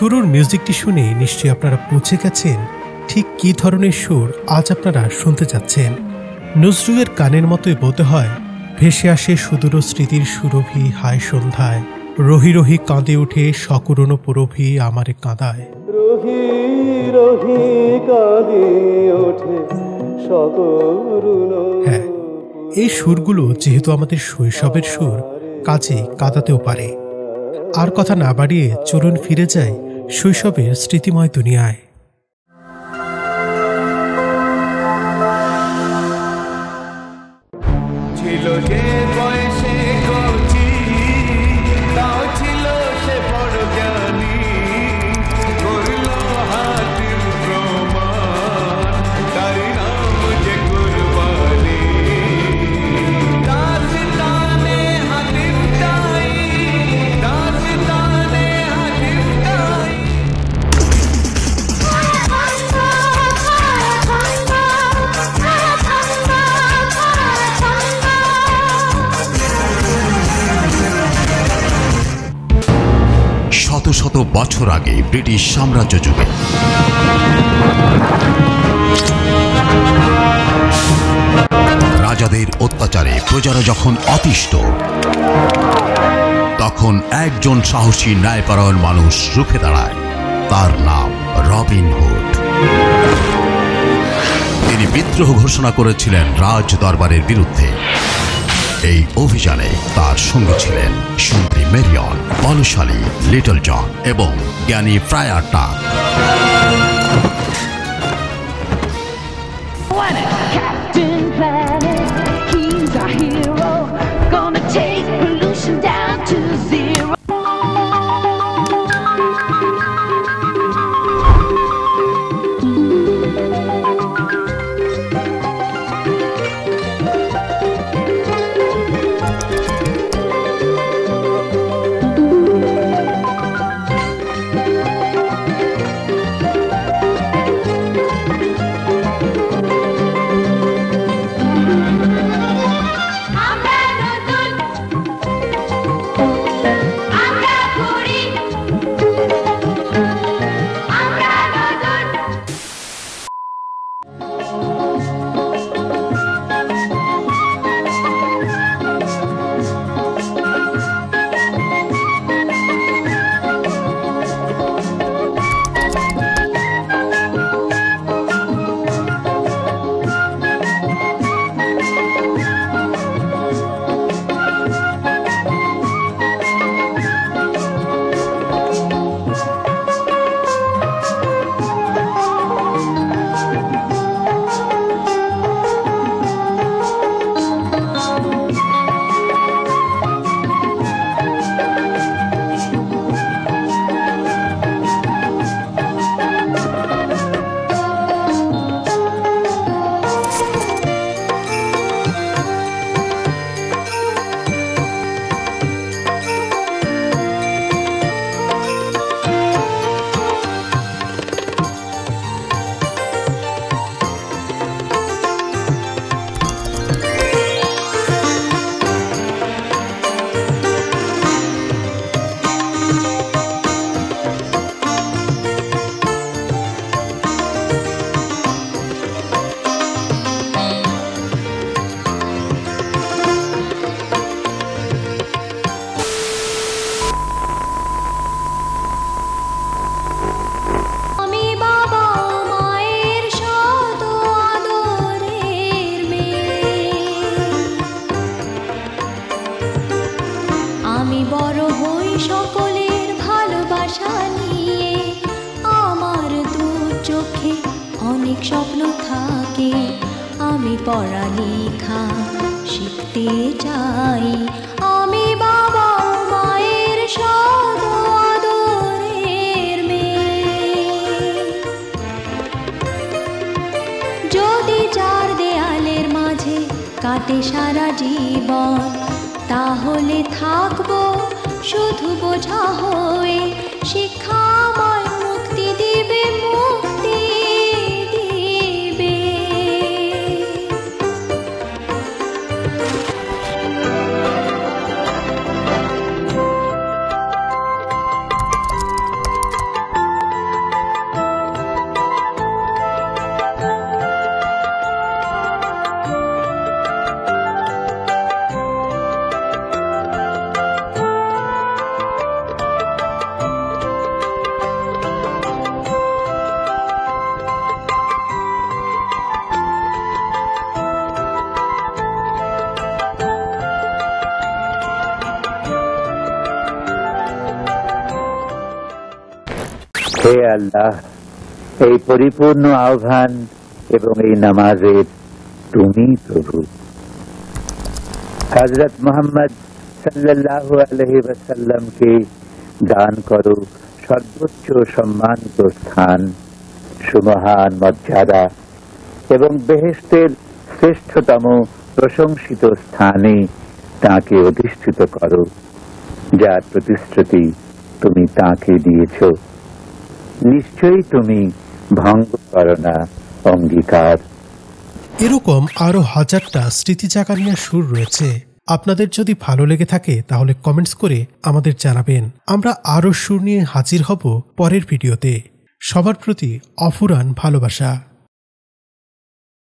শুরুর মিউজিকটি শুনে নিশ্চয়ই আপনারা বুঝে গেছেন ঠিক কী ধরনের সুর আজ আপনারা শুনতে যাচ্ছেন। নজরুলের গানের মতোই বোধ হয় ভেসে আসে সুদূর স্মৃতির সুরভি হায় সন্ধ্যায়, রহি রহি কাঁদে উঠে সকরুণ পুরভি আমারে কাঁদায়। রহি রহি কাঁদে ওঠে সকরুণ। হ্যাঁ, এই সুরগুলো যেহেতু আমাদের শৈশবের সুর, কাজে কাঁদাতেও পারে। আর কথা না বাড়িয়ে চলুন ফিরে যাই শৈশবের স্মৃতিময় দুনিয়ায়। ছিল যে বয়সে কচি, তাও ছিল সে বড় জ্ঞানী, করল হাতিম প্রমাণ, তার নাম যে কুরবানি। দাস্তানে হাতিম তাই, দাস্তানে হাতিম তাই। শত শত বছর আগে ব্রিটিশ সাম্রাজ্য যুগে রাজাদের অত্যাচারে প্রজারা যখন অতিষ্ঠ, তখন একজন সাহসী ন্যায়পরায়ণ মানুষ রুখে দাঁড়ায়। তার নাম রবিন হুড। তিনি বিদ্রোহ ঘোষণা করেছিলেন রাজ দরবারের বিরুদ্ধে। এই অভিযানে তার সঙ্গে ছিলেন সুন্দরী মেরিয়ন, বলশালী লিটল জন এবং জ্ঞানী ফ্রায়ার টাক। স্বপ্ন থাকে, আমি পড়ালেখা শিখতে চাই। আমি বাবা মায়ের সদ আদরের মেয়ে। যদি চার দেয়ালের মাঝে কাটে সারা জীবন, তাহলে থাকবো শুধু বোঝা হয়ে। শিক্ষা আমায় মুক্তি দিবে, মুক্তি দিবে। হে আল্লাহ, এই পরিপূর্ণ আহ্বান এবং এই নামাজের তুমি প্রভু। হযরত মুহাম্মদ সাল্লাল্লাহু আলাইহি ওয়াসাল্লামকে দান করো সর্বোচ্চ সম্মানিত স্থান, সুমহান মর্যাদা এবং বেহেশতের শ্রেষ্ঠতম প্রশংসিত স্থানে তাকে অধিষ্ঠিত করো, যার প্রতিশ্রুতি তুমি তাকে দিয়েছ। নিশ্চয়ই তুমি ভঙ্গ করো না অঙ্গীকার। এরকম আরো হাজারটা স্মৃতি জাগানিয়া সুর রয়েছে। আপনাদের যদি ভালো লেগে থাকে তাহলে কমেন্টস করে আমাদের জানাবেন। আমরা আরো সুর নিয়ে হাজির হব পরের ভিডিওতে। সবার প্রতি অফুরান ভালোবাসা।